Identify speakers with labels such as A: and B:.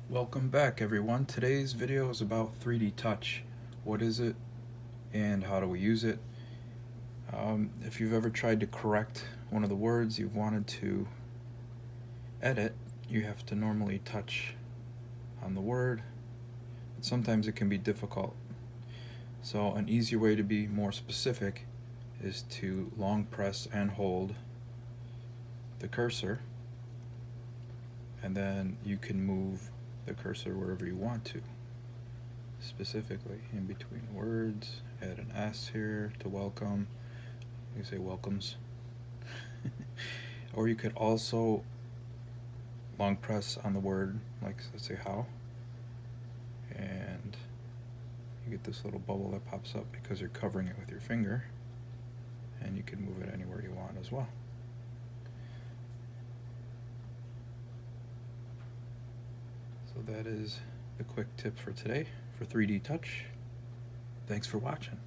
A: Welcome back, everyone. Today's video is about 3D touch. What is it and how do we use it? If you've ever tried to correct one of the words you've wanted to edit, you have to normally touch on the word, but sometimes it can be difficult. So an easier way to be more specific is to long press and hold the cursor, and then you can move the cursor wherever you want to, specifically in between words. Add an S here to welcome. You say welcomes. Or you could also long press on the word, like let's say how, and you get this little bubble that pops up because you're covering it with your finger, and you can move it anywhere you want as well. So that is the quick tip for today for 3D touch. Thanks for watching.